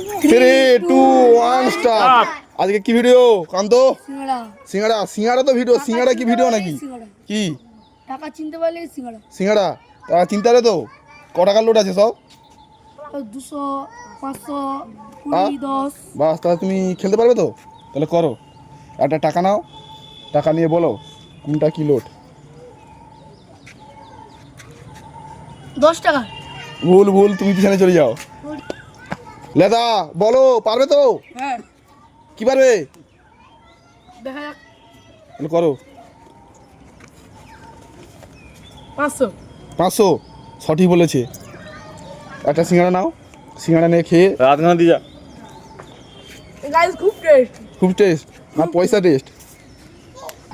3, 2, 1 start. আজকে কি video কান্ত? সিঙ্গাড়া। সিঙ্গাড়া তো ভিডিও। সিঙ্গাড়া কি ভিডিও নাকি? কি টাকা চিনতে পারলে সিঙ্গাড়া। সিঙ্গাড়া টাকা চিনতে পারে তো? ক টাকার লোড আছে সব? 200, 500, 20, 10। বাস, তাহলে তুমি খেলতে পারবে তো? তাহলে করো, একটা টাকা নাও, টাকা নিয়ে বলো কোনটা কি লোড। 10 টাকা। ভুল ভুল, তুমি পিছনে চলে যাও। লেদা বলো, পারবে তো? হ্যাঁ, কি পারবে? দেখা যাক। তাহলে করো। 500। 500 সঠিক বলেছে। একটা সিঙ্গাড়া নাও, সিঙ্গাড়া নিয়ে খেয়ে রাত ঘানা দিয়ে যা। গাইস খুব টেস্ট। খুব টেস্ট না পয়সা টেস্ট।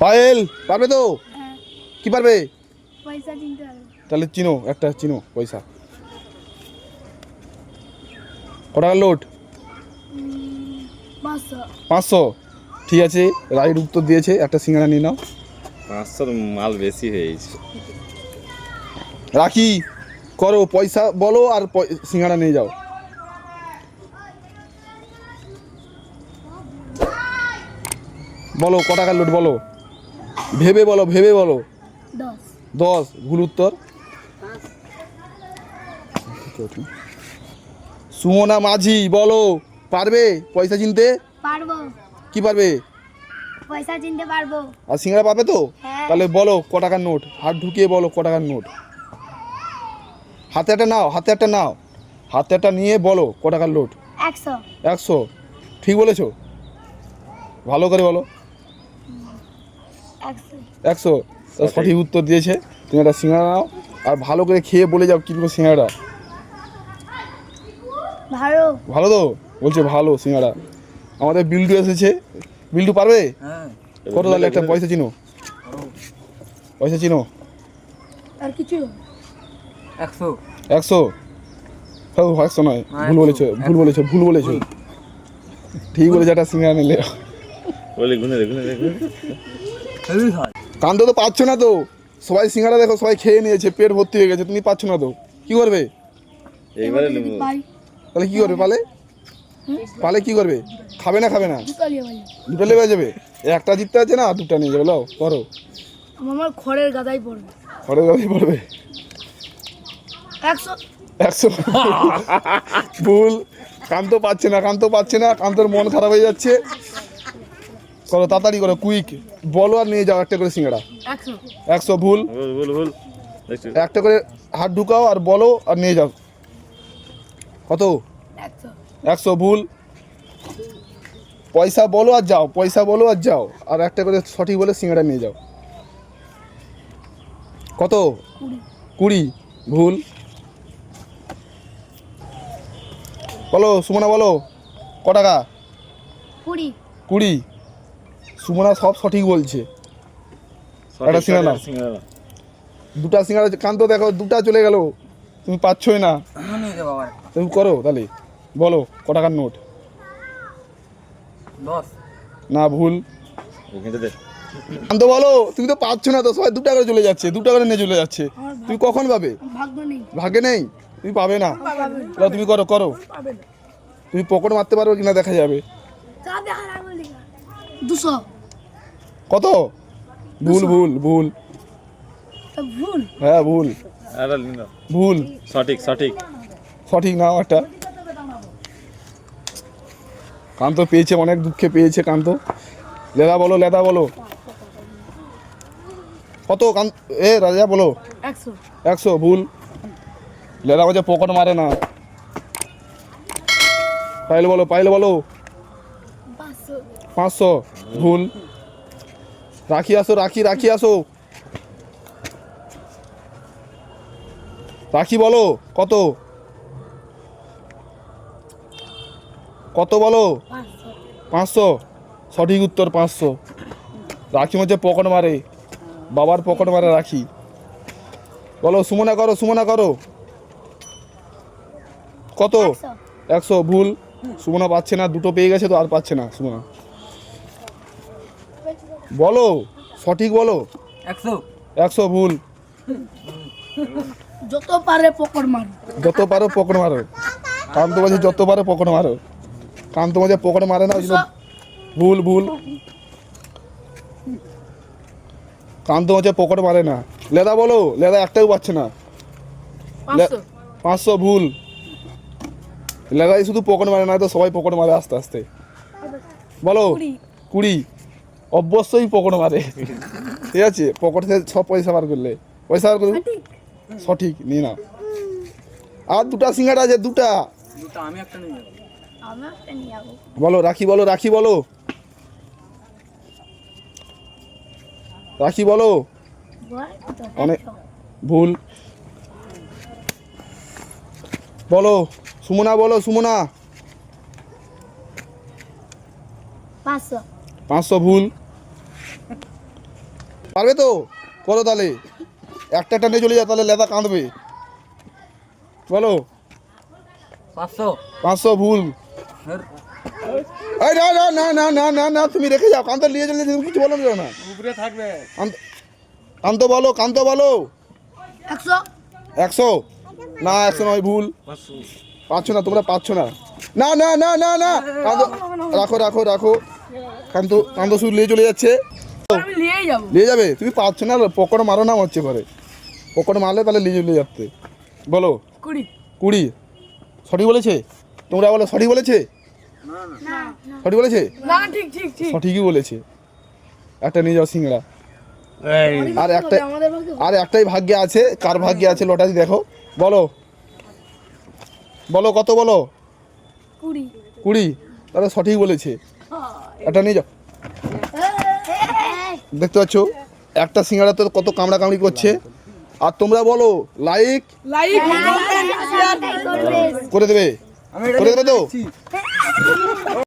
পায়েল পারবে তো? হ্যাঁ, কি পারবে? পয়সা চিনতে হবে। তাহলে চিনো, একটা চিনো পয়সা। ক টাকার লোড? 500। 500। ঠিক আছে, রাইট উত্তর দিয়েছে। একটা সিঙ্গাড়া নিয়ে নাও। 500 মাল বেশি হয়ে গেছে। রাখি করো, পয়সা বলো আর সিঙ্গাড়া নিয়ে যাও। বলো ক টাকার লোড বলো, ভেবে বলো, ভেবে বলো। 10। 10 ভুল উত্তর। সুমনা মাঝি বলো, পারবে পয়সা চিনতে? পারবো। কি পারবে? পয়সা চিনতে পারবো। আর সিঙ্গাড়া পাবে তো? হ্যাঁ। তাহলে বলো ক টাকার নোট, হাত ঢুকিয়ে বলো ক টাকার নোট। হাতে একটা নাও, হাতে একটা নাও, হাতে একটা নিয়ে বলো ক টাকার লোড। 100। 100 ঠিক বলেছো, ভালো করে বলো। 100। 100 সঠিক উত্তর দিয়েছে। তুমি একটা সিঙ্গাড়া নাও আর ভালো করে খেয়ে বলে যাও কীরকম সিঙ্গাড়া। ভালো। ভালো তো বলছে, ভালো সিঙ্গাড়া। আমাদের বিল্টু এসেছে, বিল্টু পারবে? কত তাহলে একটা পয়সা চিনো, পয়সা চিনো। আর কিছু? 100 100 নয়, ভুল বলেছো, ভুল বলেছো, ভুল বলেছো। ঠিক বলেছে, একটা সিঙ্গাড়া নিলে। বলে গুনে দে গুনে দে গুনে দে। কান্দ তো পাচ্ছ না তো, সবাই সিঙ্গাড়া দেখো সবাই খেয়ে নিয়েছে, পেট ভর্তি হয়ে গেছে, তুমি পাচ্ছ না তো কি করবে? এইবারে যদি পাই তাহলে কি করবে? পালে পালে কি করবে? খাবে না খাবে না? দুটো নিয়ে ভাই। দুটো লেবে যাবে, একটা জিততে আছে না, দুটো নিয়ে যাবে। লাও করো, আমার খড়ের গাদাই পড়বে। ঘরে যাবেই পড়বে। 100। 100 ভুল। কান্ত পাচ্ছে না, কান্ত পাচ্ছে না, কান্তর মন খারাপ হয়ে যাচ্ছে। করো তাড়াতাড়ি করো, কুইক বলো আর নিয়ে যাও একটা করে সিঙ্গাড়া। 100। 100 ভুল। ভুল ভুল ভুল দেখছো? একটা করে হাত ঢুকাও আর বলো আর নিয়ে যাও। কত? 100। 100 ভুল। পয়সা বলো আর যাও, পয়সা বলো আর যাও, আর একটা করে সঠিক বলে সিঙ্গাড়া নিয়ে যাও। কত? 20 ভুল। বলো সুমনা, বলো ক টাকা? 20। 20। সুমনা সব সঠিক বলছে। একটা সিঙ্গাড়া নাও। সিঙ্গাড়া দুটা সিঙ্গাড়া, কান্ত দেখো দুটা চলে গেল, তুমি পাচ্ছই না। তুমি করো তাহলে, বলো ক টাকার নোট? 10। না ভুল। ওখানে দে। কান্ত বলো, তুমি তো পাচ্ছ না তো, সবাই 2 টাকা করে চলে যাচ্ছে, 2 টাকা করে নিয়ে চলে যাচ্ছে। তুমি কখন পাবে? ভাগ্য নেই। ভাগ্যে নেই, তুমি পাবে না। পাবে। তাহলে তুমি করো, করো। পাবে না। তুমি পকেট মারতে পারো কিনা দেখা যাবে। 200। কত? ভুল ভুল ভুল। ভুল। হ্যাঁ ভুল, আরে লিনা ভুল। সঠিক সঠিক। সঠিক নাও একটা। কান্ত পেয়েছে, অনেক দুঃখে পেয়েছে কান্ত। লেদা বলো, লেদা বলো কত? এ রাজা বলো। 100। 100 ভুল। লেদা বলছে পকেট মারে না। পাইল বলো, পাইল বলো। 500। 500 ভুল। রাখি আসো, রাখি, রাখি আসো। রাখি বলো কত? কত বলো? 500। 500 সঠিক উত্তর। 500। রাখি হচ্ছে পকেট মারে, বাবার পকেট মারে রাখি। বলো সুমনা, করো সুমনা, করো। কত? 100 ভুল। সুমনা পাচ্ছে না, দুটো পেয়ে গেছে তো আর পাচ্ছে না সুমনা। বলো সঠিক বলো। 100 ভুল। যত পারে পকড় মারো। যত পারো পকেট মারো, কান্ত বলছে যত পারো পকেট মারো। কান্ত মাঝে পকেট মারে না, ওই জন্য ভুল ভুল। কান্ত মাঝে পকেট মারে না। লেদা বলো, লেদা একটাও পাচ্ছে না। 500 500 ভুল। লেদাই শুধু পকেট মারে না, তো সবাই পকেট মারে আস্তে আস্তে। বলো 20। অবশ্যই পকেট মারে, ঠিক আছে? পকেট থেকে সব পয়সা বার করলে, পয়সা বার করলে ঠিক সঠিক নিয়ে নাও। আর দুটা সিঙ্গাড়া আছে, দুটা। আমি একটা নিয়ে যাবো। বলো রাখি, বলো রাখি, বলো রাখি, বলো। বল তো অনেক ভুল। বলো সুমনা, বলো সুমনা। 500 500 ভুল। পারবে তো? বলো তাহলে, একটা টানে চলে যা, তাহলে লেদা কাঁদবে। বলো 500 ভুল। এই না না না না না না না, তুমি রেখে যাও, কান্ত নিয়ে চলে, তুমি কিছু বলো না। উপরে থাকবে। কান্ত বলো, কান্ত বলো। 100 100 না, 100 নয়, ভুল। পাচ্ছ না, তোমরা পাচ্ছ না। না না না না না, কান্ত রাখো রাখো রাখো। কান্ত, কান্ত শুধু নিয়ে চলে যাচ্ছে। আমি নিয়েই যাবো। নিয়ে যাবে? তুমি পাচ্ছ না, পকেট মারো না হচ্ছে করে। পকেট মারলে তাহলে নিয়ে চলে যাচ্ছে। বলো 20। সঠিক বলেছে? তোমরা বলো সঠিক বলেছে? না সঠিক বলেছে? না ঠিক ঠিক ঠিক সঠিকই বলেছে। একটা নিয়ে যাও সিংড়া। আর একটা, আমাদের ভাগ্যে আর একটাই ভাগ্যে আছে। কার ভাগ্যে আছে লটারি দেখো। বলো বলো কত, বলো। 20 20। তাহলে সঠিক বলেছে। একটা নিয়ে যাও। দেখতে পাচ্ছ একটা সিঙ্গাড়া তো কত কামড়া কামড়ি করছে। আর তোমরা বলো লাইক লাইক করে দেবে, করে দেবে তো?